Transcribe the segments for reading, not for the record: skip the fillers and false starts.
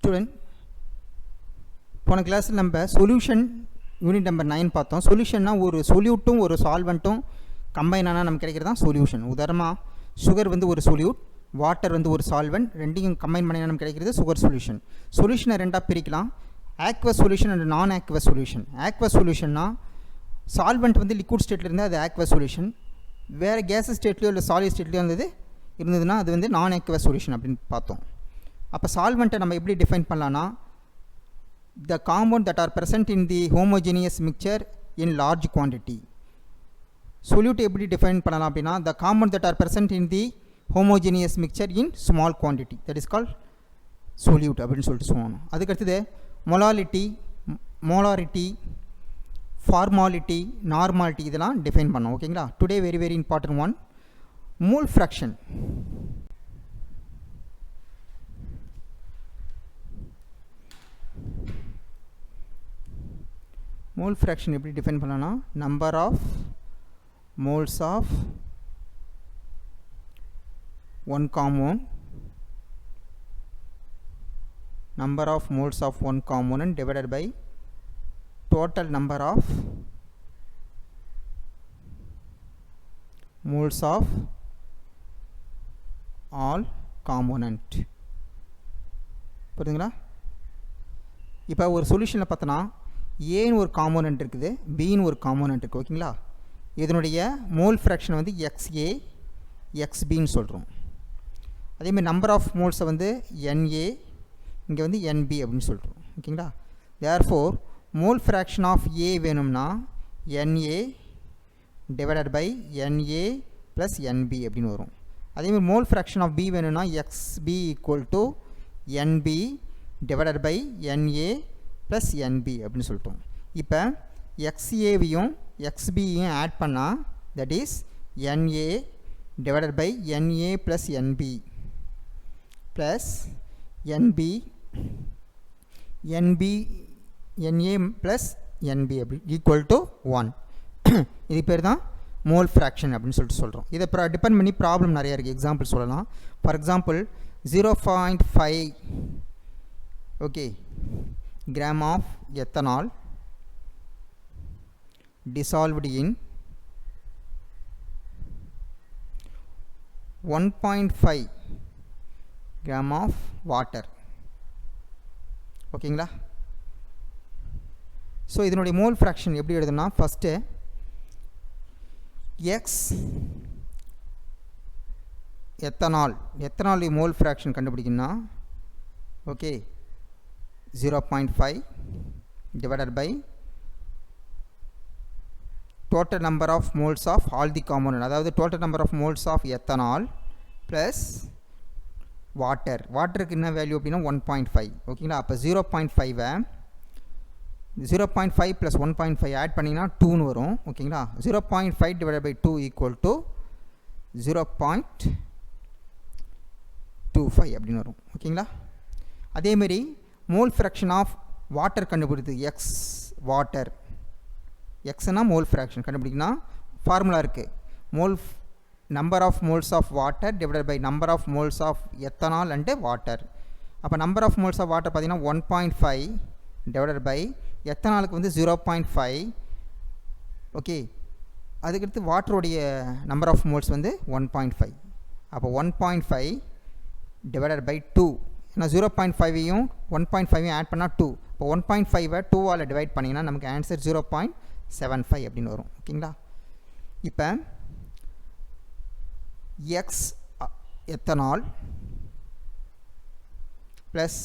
Student, போன கிளாஸில் நம்ம சொல்யூஷன் யூனிட் நம்பர் 9 பார்த்தோம். சொல்யூஷன்னா ஒரு சொல்யூட்டும் ஒரு சால்வெண்ட்டும் கம்பைன் ஆனால் நமக்கு கிடைக்கிறது தான் சொல்யூஷன். உதாரணமாக சுகர் வந்து ஒரு சொல்யூட், வாட்டர் வந்து ஒரு சால்வெண்ட், ரெண்டையும் கம்பைன் பண்ணினா நமக்கு கிடைக்கிறது சுகர் சொல்யூஷன். சொல்யூஷனை ரெண்டாக பிரிக்கலாம், ஆக்வஸ் சொல்யூஷன் அண்ட் நான் ஆக்வஸ் சொல்யூஷன். ஆக்வஸ் சொல்யூஷன்னா சால்வெண்ட் வந்து லிக்விட் ஸ்டேட்டில் இருந்தால் அது ஆக்வஸ் சொல்யூஷன், வேறு கேஸ் ஸ்டேட்லையோ இல்லை சாலிட் ஸ்டேட்லையோ இருந்ததுன்னா அது வந்து நான் ஆக்வஸ் சொல்யூஷன் அப்படின்னு பார்த்தோம். அப்போ சால்வெண்ட்டை நம்ம எப்படி டிஃபைன் பண்ணலான்னா, the compound that are present in the homogeneous mixture in large quantity. Solute எப்படி டிஃபைன் பண்ணலாம் அப்படின்னா, the compound that are present in the homogeneous mixture in small quantity, that is called solute அப்படின்னு சொல்லிட்டு சொல்லணும். அதுக்கடுத்தது molarity, formality, normality இதெல்லாம் define பண்ணோம். ஓகேங்களா? Today very very important one, mole fraction. Mole fraction எப்படி டிஃபைன் பண்ணலாம்னா, number of moles of one compound, number of moles of one component divided by total number of moles of all component. புரியுதுங்களா? இப்போ ஒரு சொல்யூஷனில் பார்த்தோன்னா ஏன்னு ஒரு component இருக்குது, பின்னு ஒரு காம்போனன்ட் இருக்குது. ஓகேங்களா? இதனுடைய மோல் ஃப்ராக்ஷன் வந்து XA XBன்னு சொல்கிறோம். அதேமாதிரி நம்பர் ஆஃப் மோல்ஸை வந்து NA, இங்கே வந்து NB அப்படின்னு சொல்கிறோம். ஓகேங்களா? Therefore mole fraction of A வேணும்னா NA divided by NA plus NB அப்படின்னு வரும். அதேமாதிரி மோல் ஃப்ராக்ஷன் ஆஃப் B வேணும்னா XB equal to NB divided by NA plus NB அப்படின்னு சொல்லிட்டோம். இப்போ XAவையும் XBயையும் ஆட் பண்ணால் that is NA divided by NA plus NB plus NB NA plus NB அப்படி ஈக்குவல் டு 1. இது பேர் தான் மோல் ஃப்ராக்ஷன் அப்படின்னு சொல்லிட்டு சொல்கிறோம். இதை டிபெண்ட் பண்ணி ப்ராப்ளம் நிறையா இருக்குது. எக்ஸாம்பிள் சொல்லலாம். For example 0.5 okay gram of ethanol dissolved in 1.5 gram of water. ஓகேங்களா? ஸோ இதனுடைய மோல் ஃப்ராக்ஷன் எப்படி எழுதுனா, first X ethanol mole fraction கண்டுபிடிக்கணும்னா, okay 0.5 divided by total number of moles of all the component, அதாவது total number of moles of ethanol plus வாட்டருக்கு என்ன value அப்படின்னா 1.5. ஓகேங்களா? அப்போ 0.5 ப்ளஸ் 1.5 ஆட் பண்ணிங்கன்னா 2ன்னு வரும். ஓகேங்களா? 0.5 டிவைட் பை 2 ஈக்குவல் டு 0.25 அப்படின்னு வரும். ஓகேங்களா? அதேமாரி மோல் ஃப்ராக்ஷன் ஆஃப் வாட்டர் கண்டுபிடித்து எக்ஸ் வாட்டர், எக்ஸ்னா மோல் ஃப்ராக்ஷன் கண்டுபிடிக்கணும்னா ஃபார்முலா இருக்குது, mole number of moles of water divided by number of moles of ethanol and water. அப்போ number of moles of water பார்த்தீங்கன்னா 1.5 டிவைடட் பை எத்தனாலுக்கு வந்து 0.5. Okay, அதுக்கடுத்து வாட்டருடைய number of moles வந்து 1.5. அப்போ 1.5 divided by 2, ஏன்னா 0.5ஐயும் 1.5ஐயும் add பண்ணால் 2. இப்போ 1.5ஐ 2ஆல் டிவைட் பண்ணிங்கன்னா நமக்கு ஆன்சர் 0.75 அப்படின்னு வரும். ஓகேங்களா? இப்போ X ethanol plus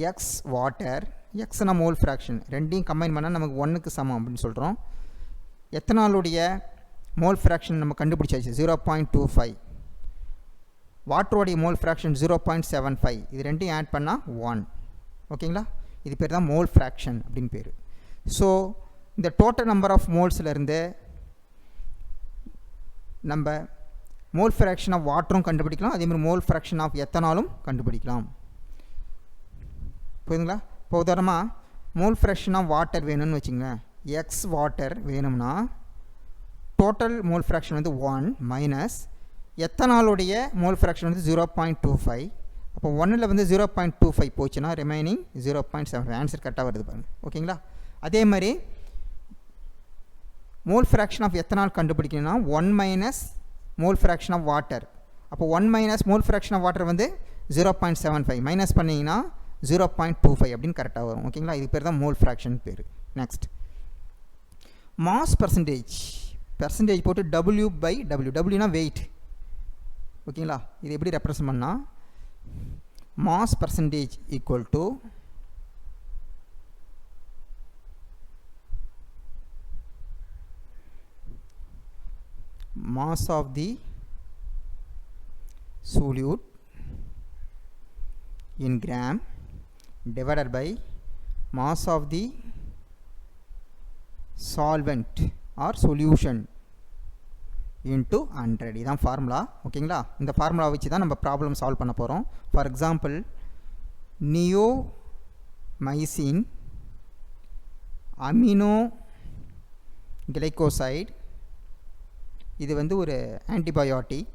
X water, எக்ஸ்னா மோல் ஃப்ராக்ஷன், ரெண்டையும் கம்பைன் பண்ணால் நமக்கு 1க்கு சமம் அப்படின்னு சொல்கிறோம். எத்தனாலுடைய மோல் ஃப்ராக்ஷன் நம்ம கண்டுபிடிச்சாச்சு 0.25, வாட்டருடைய மோல் ஃப்ராக்ஷன் 0.75, இது ரெண்டையும் ஆட் பண்ணால் 1. ஓகேங்களா? இது பேர் தான் மோல் ஃப்ராக்ஷன் அப்படின்னு பேர். ஸோ இந்த டோட்டல் நம்பர் ஆஃப் மோல்ஸ்லேருந்து நம்ம மோல் ஃப்ராக்ஷன் ஆஃப் வாட்டரும் கண்டுபிடிக்கலாம், அதேமாதிரி மோல் ஃப்ராக்ஷன் ஆஃப் எத்தனாலும் கண்டுபிடிக்கலாம். புரியுதுங்களா? இப்போ உதாரணமாக மோல் ஃப்ராக்ஷன் ஆஃப் வாட்டர் வேணும்னு வச்சுங்களேன், எக்ஸ் வாட்டர் வேணும்னா டோட்டல் மோல் ஃப்ராக்ஷன் வந்து 1 மைனஸ் எத்தனாலுடைய மோல் ஃப்ராக்ஷன் வந்து 0.25, அப்போ 1ல் வந்து 0.25 போச்சுன்னா ரிமைனிங் 0.75 ஆன்சர் கரெக்டாக வருது பாருங்கள். ஓகேங்களா? அதே மாதிரி மோல் ஃப்ராக்ஷன் ஆஃப் எத்தனால் கண்டுபிடிக்கணும்னா 1 minus mole fraction of water. அப்போ 1 minus mole fraction of water வந்து 0.75 மைனஸ் பண்ணிங்கன்னா 0.25 அப்படின்னு கரெக்டாக வரும். ஓகேங்களா? இது பேர் தான் மோல் ஃப்ராக்ஷன் பேர். Next mass percentage. பர்சன்டேஜ் போட்டு W/W. Wனா வெயிட். ஓகேங்களா? இது எப்படி ரெப்ரசன்ட் பண்ணால் mass percentage equal to mass of the solute in gram divided by mass of the solvent or solution into 100. இதான் ஃபார்முலா. ஓகேங்களா? இந்த ஃபார்முலா வச்சு தான் நம்ம ப்ராப்ளம் சால்வ் பண்ண போகிறோம். For example neomycin amino glycoside, இது வந்து ஒரு ஆன்டிபயோட்டிக்.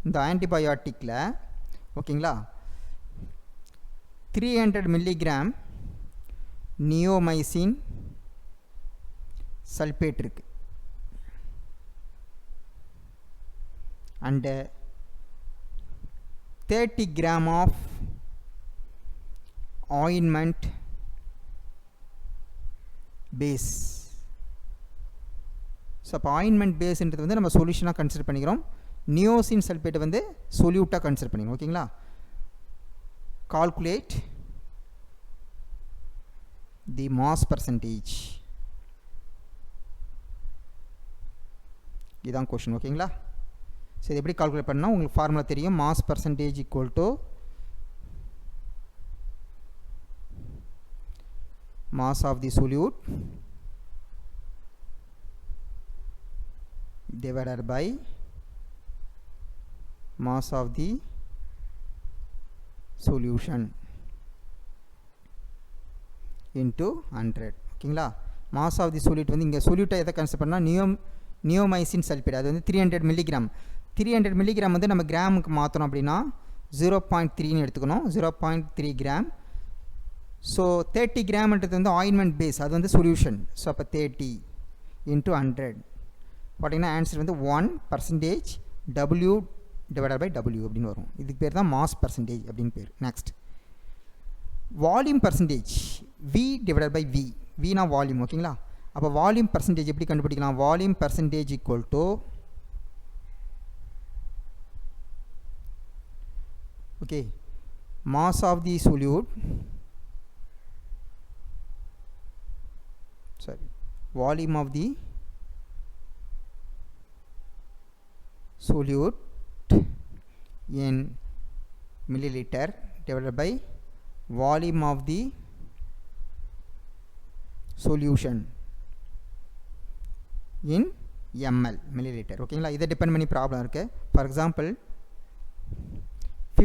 இந்த ஆன்டிபயோட்டிக்கில் ஓகேங்களா 300 மில்லிகிராம் நியோமைசின் சல்பேட் இருக்குது and 30 gram of ointment base. So அப்போ ஆயின்மெண்ட் பேஸ்ன்றது வந்து நம்ம சொல்யூஷனாக கன்சிடர் பண்ணிக்கிறோம். நியோசின் சல்பேட்டை வந்து சொல்யூட்டாக கன்சிடர் பண்ணிக்கிறோம். ஓகேங்களா? Calculate the mass percentage. இதுதான் கொஷின். ஓகேங்களா? ஸோ இது எப்படி கால்குலேட் பண்ணால் உங்களுக்கு ஃபார்முலா தெரியும். Mass percentage equal to mass of the solute divided by mass of the solution into 100. ஓகேங்களா? mass of the solute வந்து இங்கே சொல்யூட்டை எதை கன்சிடர் பண்ணால் நியோமைசின் சல்பேட். அது வந்து 300 மில்லிகிராம். 300 மில்லிகிராம் வந்து நம்ம கிராமுக்கு மாற்றணும் அப்படின்னா 0.3ன்னு எடுத்துக்கணும். 0.3 கிராம். ஸோ 30 கிராம்ன்றது வந்து ஆயின்மெண்ட் பேஸ், அது வந்து சொல்யூஷன். ஸோ அப்போ 30 into 100 பார்த்தீங்கன்னா ஆன்சர் வந்து 1% W டிவைடட் பை W அப்படின்னு வரும். இதுக்கு பேர் தான் மாஸ் பர்சன்டேஜ் அப்படின்னு பேர். Next volume percentage V divided by V. Vனா வால்யூம். ஓகேங்களா? அப்போ வால்யூம் பர்சன்டேஜ் எப்படி கண்டுபிடிக்கலாம்? Volume percentage equal to okay mass of the solute, sorry volume of the solute in milliliter divided by volume of the solution in ml milliliter. ஓகேங்களா? இதை depend பண்ணி problem இருக்குது. For example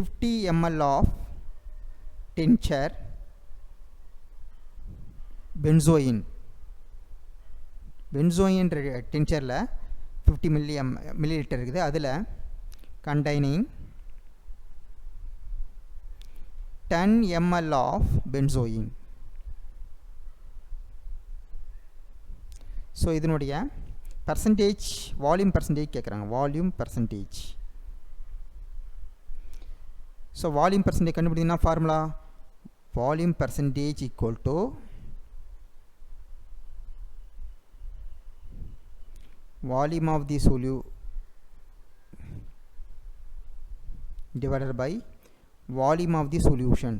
50 ml of tincture benzoin டின்ச்சரில் 50 milliliter இருக்குது. அதில் containing 10 ml of benzoin. So இதனுடைய percentage volume percentage கேட்குறாங்க. Volume percentage. So volume percentage கண்டுபிடிங்கன்னா formula volume percentage equal to volume of the solute divided by volume of the solution.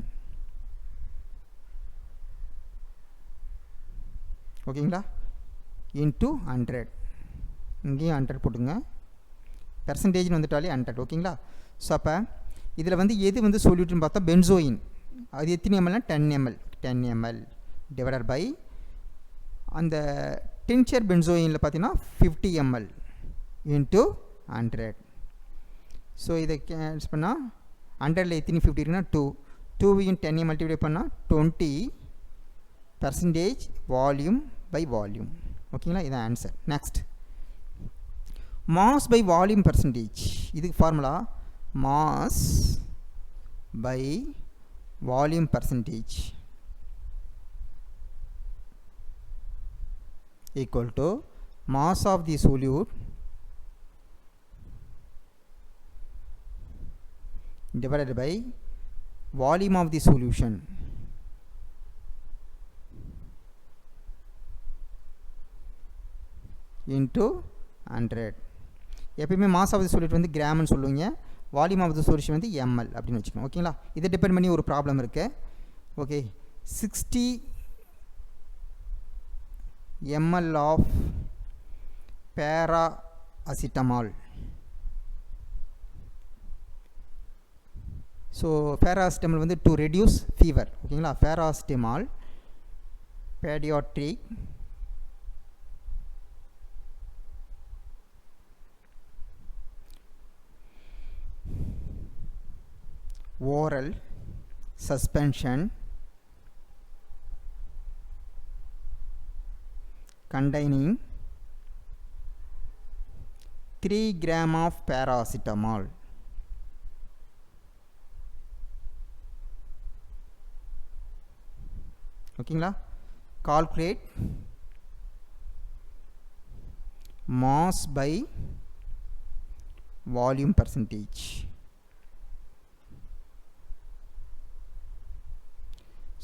ஓகேங்களா? into 100. இங்கேயும் 100 போட்டுங்க. பெர்சன்டேஜ்னு வந்துட்டாலே 100. ஓகேங்களா? ஸோ அப்போ இதில் வந்து எது வந்து சொல்யூட்னு பார்த்தா பென்சோயின். அது எத்தனை எம்எல்னா 10 ml. 10 ml டிவைடட் பை அந்த டின்ச்சர் பென்சோயினில் பார்த்தீங்கன்னா 50 ml into 100. ஸோ இதை கேன்சல் பண்ணால் 100ல் எத்தனை 50 இருக்குன்னா 2 10 மல்டிப்ளை பண்ணால் 20% வால்யூம் பை வால்யூம். ஓகேங்களா? இதான் answer. Next mass by volume percentage. இதுக்கு formula mass by volume percentage equal to mass of the solute divided by volume of the solution into 100. எப்பயுமே mass of the solute வந்து கிராம்னு சொல்லுவீங்க, volume of the solution வந்து ml அப்படின்னு வச்சுக்கணும். ஓகேங்களா, இதை depend பண்ணி ஒரு ப்ராப்ளம் இருக்குது. Okay, 60 ml of paracetamol. So paracetamol வந்து டு ரெடியூஸ் ஃபீவர். ஓகேங்களா, paracetamol paediatric oral suspension containing 3 gram of paracetamol. ஓகேங்களா, calculate mass by volume percentage.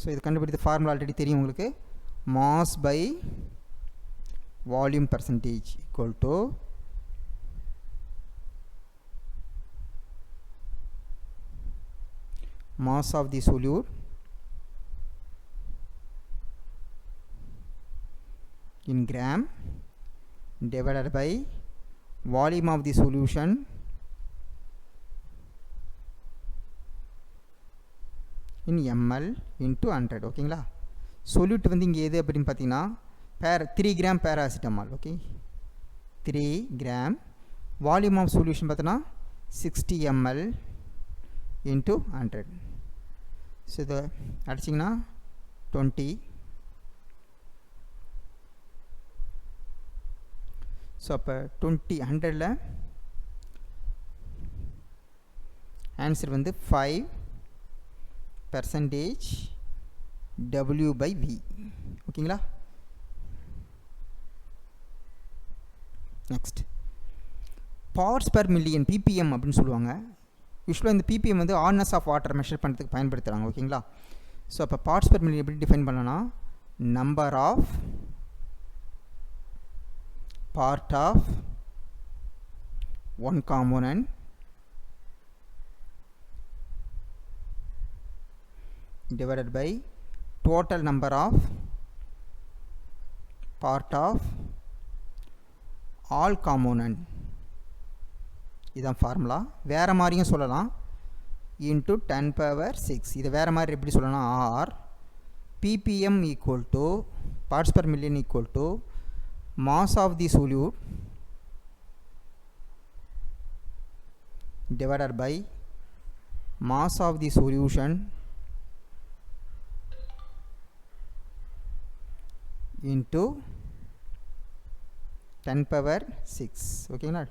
So இது கண்டுபிடித்த ஃபார்முலா ஆல்ரெடி தெரியும் உங்களுக்கு. Mass by volume percentage equal to mass of the solute in gram divided by volume of the solution in ml into 100. ஓகேங்களா, solute வந்து இங்கே எது அப்படின்னு பார்த்தீங்கன்னா 3 gram paracetamol. Okay, 3 gram. Volume of solution பார்த்தோன்னா 60 ml into 100. So இதை அடிச்சிங்கன்னா 20. So அப்போ 100ல் ஆன்சர் வந்து 5% W by V. ஓகேங்களா, next parts per million ppm அப்படின்னு சொல்லுவாங்க. யூஸ்வலாக இந்த ppm வந்து ஹார்ட்னஸ் ஆஃப் வாட்டர் மெஷர் பண்ணுறதுக்கு பயன்படுத்துகிறாங்க. ஓகேங்களா, ஸோ அப்போ பார்ட்ஸ் பர் மில்லியன் எப்படி டிஃபைன் பண்ணலாம்னா number of part of one component divided by total number of part of all component. இதான் ஃபார்முலா. வேறு மாதிரியும் சொல்லலாம், இன்ட்டு 10⁶. இது வேறு மாதிரி எப்படி சொல்லலாம், or ppm equal to parts per million equal to mass of the solute divided by mass of the solution into 10⁶. ஓகேங்களா,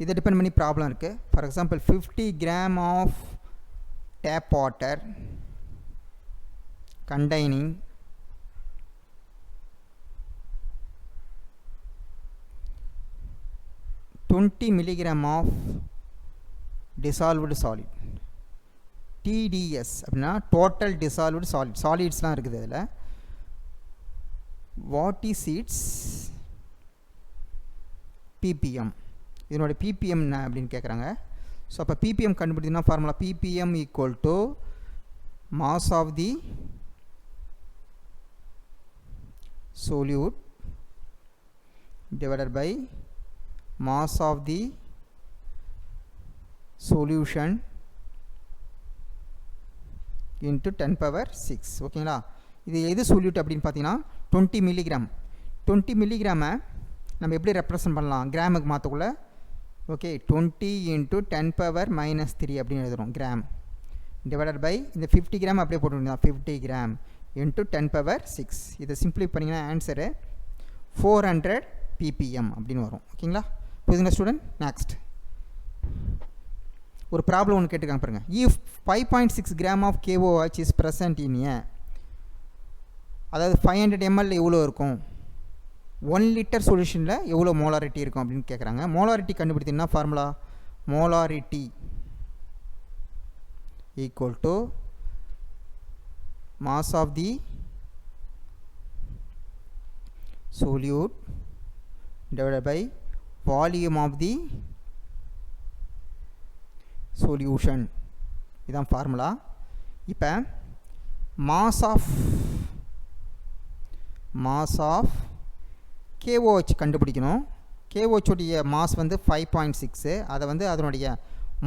இதை டிபெண்ட் பண்ணி ப்ராப்ளம் இருக்குது. For example 50 gram of tap water containing 20 milligram of dissolved solid. TDS அப்படின்னா total dissolved solid. சாலிட்ஸ்லாம் இருக்குது அதில். What is its ppm? இதனோட ppm என்ன அப்படின்னு கேட்குறாங்க. ஸோ அப்போ ppm கண்டுபிடிச்சிங்கன்னா formula ppm equal to mass of the solute divided by mass of the solution into 10⁶. ஓகேங்களா, இது எது சொல்யூட் அப்படின்னு பார்த்தீங்கன்னா 20 மில்லிகிராம். 20 மில்லிகிராமை நம்ம எப்படி ரெப்ரசன்ட் பண்ணலாம் கிராமுக்கு மாற்றக்குள்ள. ஓகே, 20 into 10⁻³ அப்படின்னு எழுதுகிறோம் கிராம் டிவைடட் பை இந்த 50 கிராம் அப்படியே போட்டுருந்தோம் 50 கிராம் into 10⁶. இதை சிம்பிளை பண்ணிங்கன்னா ஆன்சரு 400 ppm அப்படின்னு வரும். ஓகேங்களா, புரியுதுங்களா ஸ்டூடெண்ட்? நெக்ஸ்ட் ஒரு ப்ராப்ளம் ஒன்று கேட்டுக்காங்க பாருங்கள். If 5.6 gram of KOH is present in a, அதாவது 500 ml எவ்வளோ இருக்கும், 1 லிட்டர் சொல்யூஷனில் எவ்வளோ மோலாரிட்டி இருக்கும் அப்படின்னு கேட்குறாங்க. மோலாரிட்டி கண்டுபிடித்தீங்கன்னா formula molarity equal to mass of the solute divided by volume of the solution. இதான் ஃபார்முலா. இப்போ மாஸ் ஆஃப் KOH கண்டுபிடிக்கணும். KOH உடைய மாஸ் வந்து 5.6, அதை வந்து அதனுடைய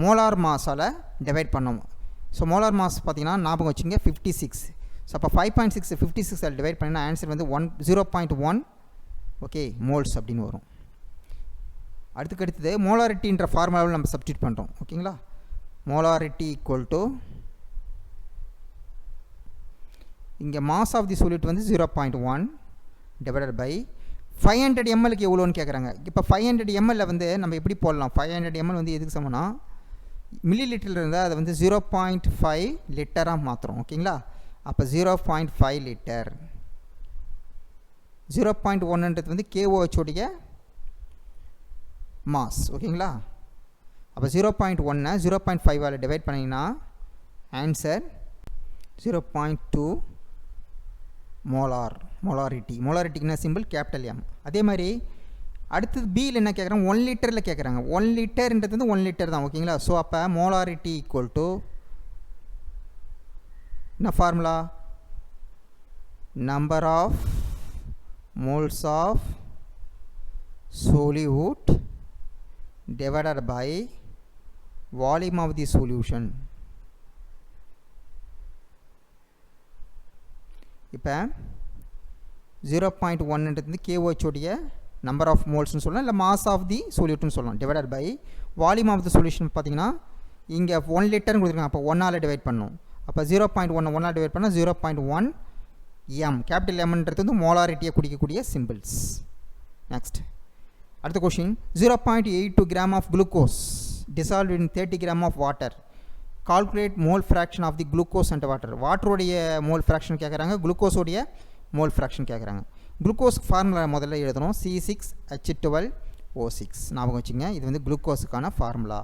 மோலார் மாஸால் டிவைட் பண்ணணும். ஸோ மோலார் மாஸ் பார்த்தீங்கன்னா ஞாபகம் வச்சுங்க 56. ஸோ அப்போ 5.6 56 டிவைட் பண்ணினா ஆன்சர் வந்து 0.1 ஓகே மோல்ஸ் அப்படின்னு வரும். அடுத்தது மோலாரிட்டின்ற ஃபார்முலாவில் நம்ம சப்ஸ்டியூட் பண்ணுறோம். ஓகேங்களா, மோலாரிட்டி ஈக்குவல் டு இங்கே மாஸ் ஆஃப் தி சொல்யூட் வந்து 0.1 டிவைடட் பை 500 mlக்கு எவ்வளோன்னு கேட்குறாங்க. இப்போ 500 ml வந்து நம்ம எப்படி போடலாம், 500 ml வந்து எதுக்கு சமம்னா மில்லி லிட்டரில் இருந்தால் அதை வந்து 0.5 லிட்டராக மாற்றுறோம். ஓகேங்களா, அப்போ 0.5 லிட்டர். 0.1ன்றது வந்து KOH உடைய மாஸ். ஓகேங்களா, அப்போ 0.1 0.5 டிவைட் பண்ணிங்கன்னா ஆன்சர் 0.2 மோலாரிட்டிக்குன்னா சிம்பிள் கேபிட்டல் M. அதே மாதிரி அடுத்தது பியில் என்ன கேட்குறாங்க, 1 லிட்டரில் கேட்குறாங்க. 1 லிட்டர்ன்றது வந்து 1 லிட்டர் தான். ஓகேங்களா, ஸோ அப்போ மோலாரிட்டி ஈக்குவல் டு என்ன formula, number of moles of solute divided by volume of the solution. இப்போ 0.1ன்றது KOH உடைய நம்பர் ஆஃப் மோல்ஸ்னு சொல்லலாம், இல்லை மாஸ் ஆஃப் தி சொல்யூட்னு சொல்லலாம். Divided by volume of the solution பார்த்தீங்கன்னா இங்கே 1 லிட்டர்னு கொடுத்துருக்காங்க. அப்போ 1ஆல் டிவைட் பண்ணணும். அப்போ 0.1 1ஆல் டிவைட் பண்ணால் 0.1 M. கேபிட்டல் Mன்றது வந்து மோலாரிட்டியை குடிக்கக்கூடிய சிம்பிள்ஸ். நெக்ஸ்ட் அடுத்த question, 0.82 gram of glucose dissolved in 30 gram of water. Calculate mole fraction of the glucose and water. வாட்டருடைய மோல் ஃப்ராக்ஷன் கேட்குறாங்க, குளுக்கோஸோடைய மோல் ஃப்ராக்ஷன் கேட்குறாங்க. குளுக்கோஸ் ஃபார்முலா முதல்ல எழுதணும், C6H12O6 ஞாபகம் வச்சுங்க. இது வந்து குளுக்கோஸுக்கான ஃபார்முலா.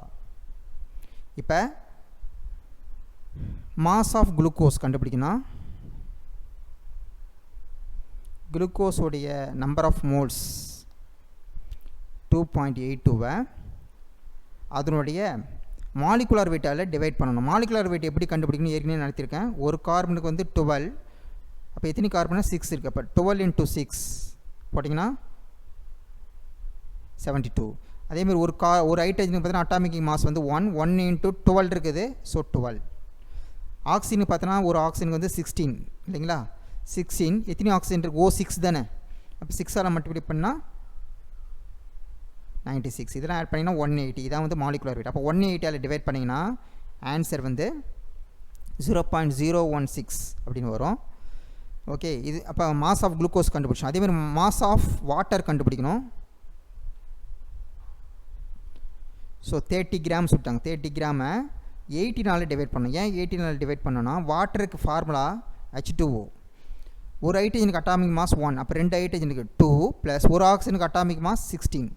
இப்போ மாஸ் ஆஃப் குளுக்கோஸ் கண்டுபிடிக்கணும். குளுக்கோஸோடைய நம்பர் ஆஃப் மோல்ஸ் 2.82 அதனுடைய மாலிகுலர் வெயிட்டால் டிவைட் பண்ணணும். மாலிகுலர் வெயிட் எப்படி கண்டுபிடிக்கணும் ஏற்கனவே நடத்தியிருக்கேன். ஒரு கார்பனுக்கு வந்து 12, அப்போ எத்தனை கார்பனா 6 இருக்குது. அப்போ 12 × 6 போட்டிங்கன்னா 72. அதேமாதிரி ஒரு ஹைட்ரஜனுக்கு பார்த்தீங்கன்னா அட்டாமிக் மாஸ் வந்து 1 × 12 இருக்குது. ஸோ 12. ஆக்சிஜனுக்கு பார்த்தோன்னா ஒரு ஆக்சிஜனுக்கு வந்து 16 இல்லைங்களா, 16. எத்தனை ஆக்சிஜன் இருக்குது, O6 தானே. அப்போ 6ஆல் மல்டிப்ளை பண்ணால் 96. இதெல்லாம் ஆட் பண்ணிங்கன்னா 180. இதான் வந்து மாலிகுலர் வெயிட். அப்போ 180ஆல் டிவைட் பண்ணிங்கன்னா ஆன்சர் வந்து 0.016 அப்படின்னு வரும். ஓகே, இது அப்போ மாஸ் ஆஃப் குளுக்கோஸ் கண்டுபிடிச்சோம். அதேமாதிரி மாஸ் ஆஃப் வாட்டர் கண்டுபிடிக்கணும். ஸோ 30 கிராம் சுட்டாங்க. 30 கிராமை 18ஆல் டிவைட் பண்ணணும். ஏன் 18ஆல் டிவைட் பண்ணோன்னா வாட்டருக்கு ஃபார்முலா H2O. ஒரு ஹைட்ரஜனுக்கு அட்டாமிக் மாஸ் 1, அப்போ 2 ஹைட்ரஜனுக்கு 2 ப்ளஸ் ஒரு ஆக்சிஜனுக்கு அட்டாமிக் மாஸ் 16.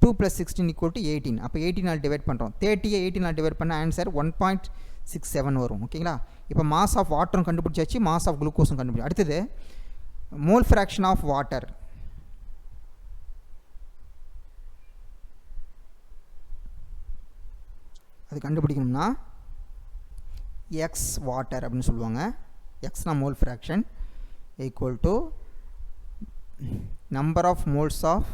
2 + 16 = 18. அப்போ 18ஆல் டிவைட் பண்ணுறோம். 30ஐ 18ஆல் டிவைட் பண்ண ஆன்சர் 1.67 வரும். ஓகேங்களா, இப்போ மாஸ் ஆஃப் வாட்டரும் கண்டுபிடிச்சாச்சு, மாஸ் ஆஃப் குளுக்கோஸும் கண்டுபிடிச்சி. அடுத்தது மோல் ஃப்ராக்ஷன் ஆஃப் வாட்டர். அது கண்டுபிடிக்கணும்னா எக்ஸ் வாட்டர் அப்படின்னு சொல்லுவாங்க. எக்ஸ்னா mole fraction equal to number of moles of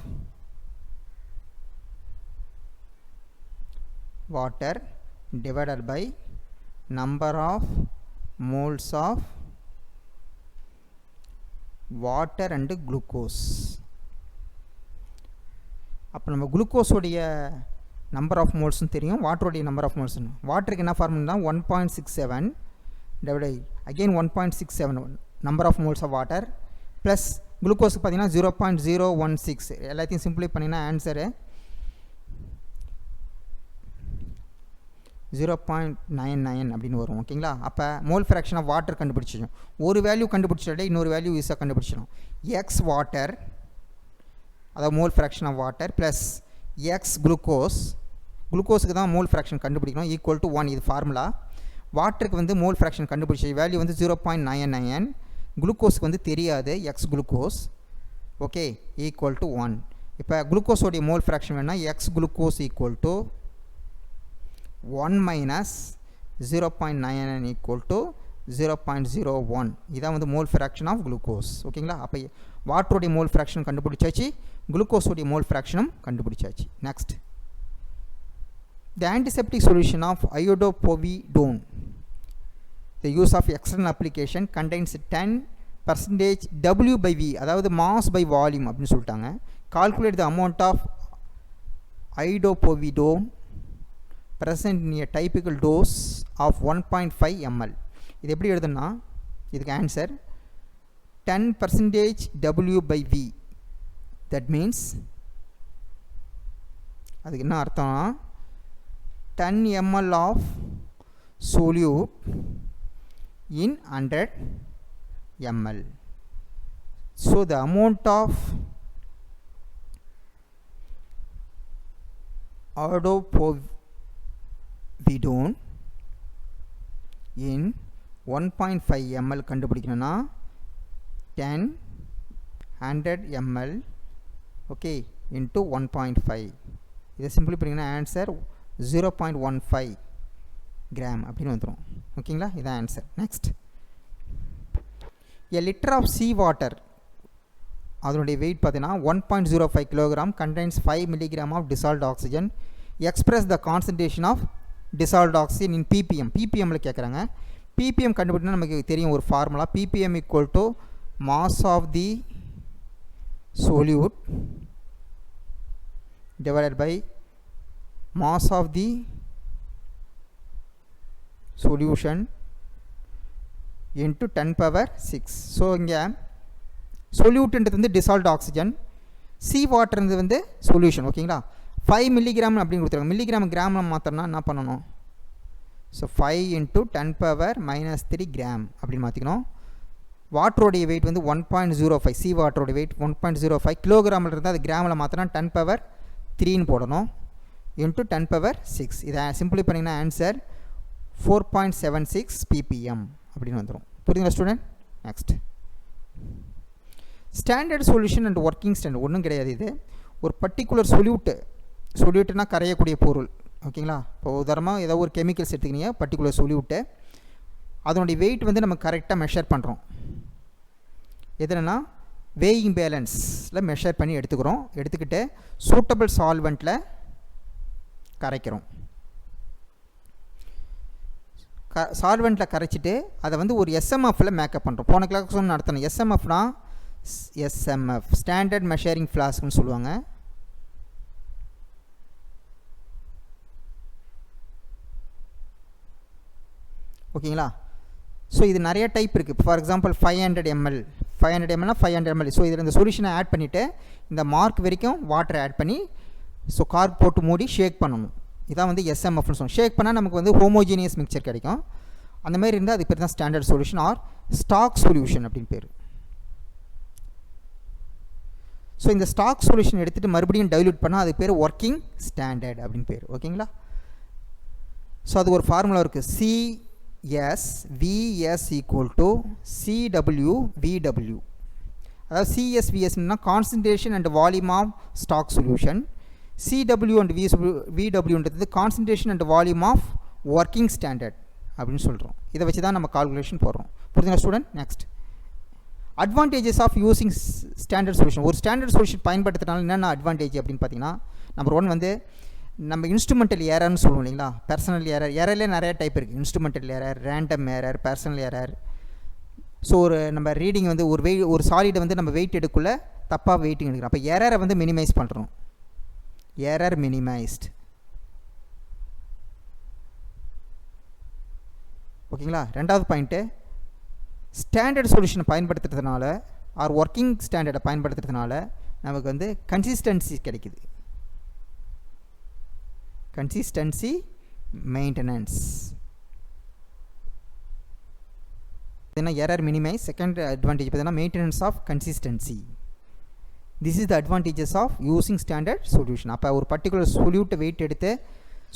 water divided by number of moles of water and glucose. அப்போ நம்ம குளுக்கோஸோடைய நம்பர் ஆஃப் மோல்ஸ்னு தெரியும், வாட்டருடைய நம்பர் ஆஃப் மோல்ஸ்னு. வாட்டருக்கு என்ன formula 1.67 divide by again 1.67 number of moles of water plus குளுக்கோஸுக்கு பார்த்தீங்கன்னா 0.016. எல்லாத்தையும் சிம்பிளை பண்ணிங்கன்னா ஆன்சரு 0.99 அப்படின்னு வரும். ஓகேங்களா? அப்போ மோல் ஃப்ராக்ஷன் ஆஃப் வாட்டர் கண்டுபிடிச்சிடும். ஒரு வேல்யூ கண்டுபிடிச்சிட்டே இன்னொரு வேல்யூ ஈஸியாக கண்டுபிடிச்சிடும். எக்ஸ் வாட்டர், அதாவது mole fraction of water plus X glucose, குளுக்கோஸுக்கு தான் மோல் ஃப்ராக்ஷன் கண்டுபிடிக்கணும், ஈக்குவல் டு 1. இது ஃபார்முலா. வாட்டருக்கு வந்து மோல் ஃப்ராக்ஷன் கண்டுபிடிச்ச வேல்யூ வந்து 0.99, குளுக்கோஸுக்கு வந்து தெரியாது X glucose. Okay, equal to 1. இப்போ குளுக்கோஸோடைய மோல் ஃப்ராக்ஷன் வேணால் X glucose equal to 1 minus 0.99 equal to 0.01. இதான் வந்து மோல் ஃப்ராக்ஷன் ஆஃப் குளுக்கோஸ். ஓகேங்களா? அப்போ வாட்டருடைய மோல் ஃப்ராக்ஷன் கண்டுபிடிச்சாச்சு, குளுக்கோஸோடைய மோல் ஃப்ராக்ஷனும் கண்டுபிடிச்சாச்சு. Next, the antiseptic solution of iodopovidone, the use of external application, contains 10% W by V, அதாவது mass by volume அப்படின்னு சொல்லிட்டாங்க. Calculate the amount of iodopovidone present in a typical dose of 1.5 ml. இது எப்படி எழுதுனா, இதுக்கு answer 10% W by V. that means அதுக்கு என்ன அர்த்தம்னா 10 ml of solute in 100 ml. So the amount of iodopovidone in 1.5 ml கண்டுபிடிக்கணும்னா 10 100 ml ஓகே இன்ட்டு 1.5. இதை simply பண்ணிங்கன்னா ஆன்சர் 0.15 கிராம் அப்படின்னு வந்துடும். ஓகேங்களா? இதான் answer. Next, a liter of sea water, அதனுடைய வெயிட் பார்த்தீங்கன்னா 1.05 kilogram, contains 5 milligram of dissolved oxygen. Express the concentration of dissolved oxygen in ppm. ppmல கேட்குறாங்க. ppm கண்டுபிடினா நமக்கு தெரியும் ஒரு formula, ppm equal to mass of the solute divided by mass of the solution into 10 power 6. So இங்கே சொல்யூட்ன்றது வந்து dissolved oxygen, C வாட்டர்ன்றது வந்து solution. ஓகேங்களா? 5 milligram அப்படின்னு கொடுத்துருக்காங்க. மில்லிகிராம் கிராமில் மாற்றணும்னா என்ன பண்ணணும்? ஸோ 5 into 10 power -3 கிராம் அப்படின்னு மாற்றிக்கணும். வாட்டருடைய வெயிட் வந்து 1.05, சி வாட்டருடைய வெயிட் 1.05 கிலோகிராமில் இருந்தால் அது கிராமில் மாற்றினா 10 power 3ன்னு போடணும், இன்ட்டு 10 power 6. இதை சிம்பிளி பண்ணிங்கன்னா ஆன்சர் 4.76 ppm அப்படின்னு வந்துடும். புரியுதுங்களா student? Next, standard solution and working standard. ஒன்றும் கிடையாது, இது ஒரு பர்டிகுலர் சொல்யூட்டுனா கரையக்கூடிய பொருள். ஓகேங்களா? இப்போ உதாரணமாக ஏதோ ஒரு கெமிக்கல்ஸ் எடுத்துக்கினீங்க, பர்டிகுலர் சொல்யூட்டு, அதனுடைய வெயிட் வந்து நம்ம கரெக்டாக மெஷர் பண்ணுறோம். எதுனா வேயிங் பேலன்ஸில் மெஷர் பண்ணி எடுத்துக்கிட்டு சூட்டபிள் சால்வெண்ட்டில் கரைக்கிறோம். சால்வெண்ட்டில் கரைச்சிட்டு அதை வந்து ஒரு எஸ்எம்எஃப்பில் மேக்கப் பண்ணுறோம். போன கிளாஸ் நடத்தணும். எஸ்எம்எஃப்னா எஸ்எம்எஃப் ஸ்டாண்டர்ட் மெஷரிங் ஃப்ளாஸ்க்னு சொல்லுவாங்க. ஓகேங்களா? ஸோ இது நிறைய டைப் இருக்குது. For example 500 ml 500 ml. So இதில் இந்த சொல்யூஷனை ஆட் பண்ணிவிட்டு இந்த மார்க் வரைக்கும் வாட்டர் ஆட் பண்ணி ஸோ கார்க் போட்டு மூடி ஷேக் பண்ணணும். இதான் வந்து எஸ்எம்எஃப்னு சொல்லுவோம். ஷேக் பண்ணால் நமக்கு வந்து ஹோமோஜீனியஸ் மிக்சர் கிடைக்கும். அந்த மாதிரி இருந்தால் அதுக்கு பேர் தான் standard solution or stock solution அப்படின்னு பேர். ஸோ இந்த ஸ்டாக் சொல்யூஷன் எடுத்துகிட்டு மறுபடியும் டைல்யூட் பண்ணால் அதுக்கு பேர் ஒர்க்கிங் ஸ்டாண்டர்ட் அப்படின்னு பேர். ஓகேங்களா? ஸோ அது ஒரு ஃபார்முலா இருக்குது. CSVS equal to CWVW. அதாவது CSVSனா concentration and volume of stock solution, CW and VWன்றது concentration and volume of working standard அப்படின்னு சொல்கிறோம். இதை வச்சு தான் நம்ம கால்குலேஷன் போடுறோம். புரிஞ்சுங்களா student? Next, advantages of using standard solution. ஒரு ஸ்டாண்டர்ட் சொல்யூஷன் பயன்படுத்துறதுனால என்னென்ன அட்வான்டேஜ் அப்படின்னு பார்த்தீங்கன்னா, நம்பர் 1 வந்து நம்ம இன்ஸ்ட்ருமெண்டல் ஏரர்னு சொல்லுவோம் இல்லைங்களா? பர்சனல் ஏரர், ஏரர்லேயே நிறைய டைப் இருக்குது. Instrumental error, random error, personal error. So ஒரு நம்ம ரீடிங் வந்து ஒரு சாலிடை வந்து நம்ம வெயிட் எடுக்கக்குள்ள தப்பாக வெயிட்டிங் எடுக்கிறோம். அப்போ ஏரரை வந்து மினிமைஸ் பண்ணுறோம். Error minimised. ஓகேங்களா? ரெண்டாவது பாயிண்ட்டு, ஸ்டாண்டர்ட் சொல்யூஷனை பயன்படுத்துறதுனால ஆர் ஒர்க்கிங் ஸ்டாண்டர்டை பயன்படுத்துறதுனால நமக்கு வந்து கன்சிஸ்டன்சி கிடைக்குது. Consistency maintenance. Then error minimize. Second advantage is maintenance of consistency. This is the advantages of using standard solution. அப்போ ஒரு particular solute weight எடுத்து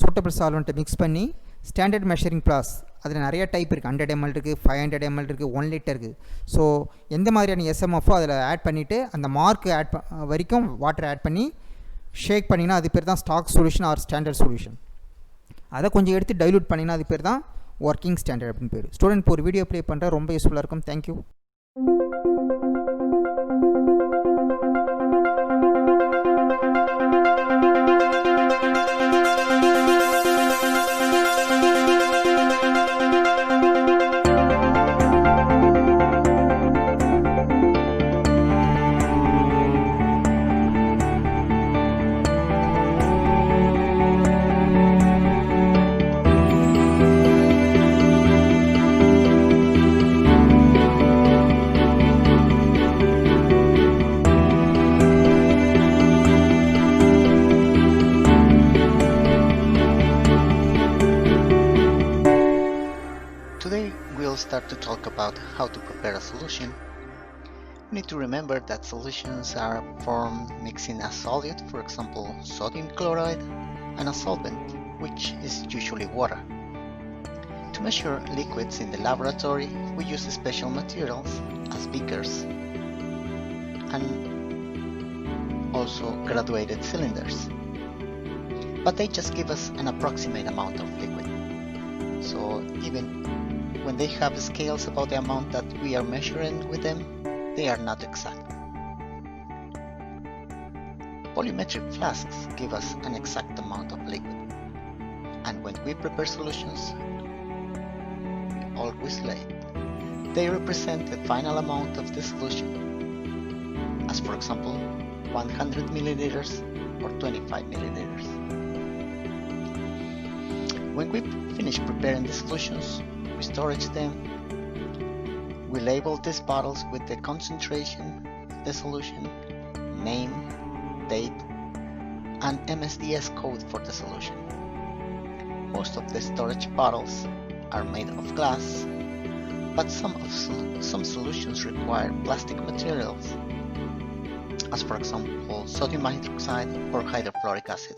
suitable solvent mix பண்ணி standard measuring plus அதில் நிறைய டைப் இருக்குது. 100 ml இருக்குது, 500 ml இருக்குது, 1 litre இருக்குது. ஸோ எந்த மாதிரியான எஸ்எம்எஃப்போ அதில் ஆட் பண்ணிவிட்டு அந்த மார்க் ஆட் வரைக்கும் வாட்டர் ஆட் பண்ணி ஷேக் பண்ணிங்கன்னா அது பேர் தான் stock solution or standard solution. அதை கொஞ்சம் எடுத்து டைலூட் பண்ணிங்கன்னா அது பேர் தான் ஒர்க்கிங் ஸ்டாண்டர்ட் அப்படின்னு பேர். ஸ்டூடெண்ட் இப்போ ஒரு வீடியோ ப்ளே பண்ணுற ரொம்ப யூஸ்ஃபுல்லாக இருக்கும். Thank you. Today we'll start to talk about how to prepare a solution. We need to remember that solutions are formed mixing a solute, for example sodium chloride, and a solvent, which is usually water. To measure liquids in the laboratory, we use special materials as beakers and also graduated cylinders. But they just give us an approximate amount of liquid. So even when they have scales about the amount that we are measuring with them, they are not exact. Volumetric flasks give us an exact amount of liquid. And when we prepare solutions, we always write they represent the final amount of the solution, as for example 100 milliliters or 25 milliliters. When we finish preparing the solutions, we storage them. We label these bottles with the concentration, the solution, name, date, and MSDS code for the solution. Most of the storage bottles are made of glass, but some solutions require plastic materials, as for example sodium hydroxide or hydrofluoric acid.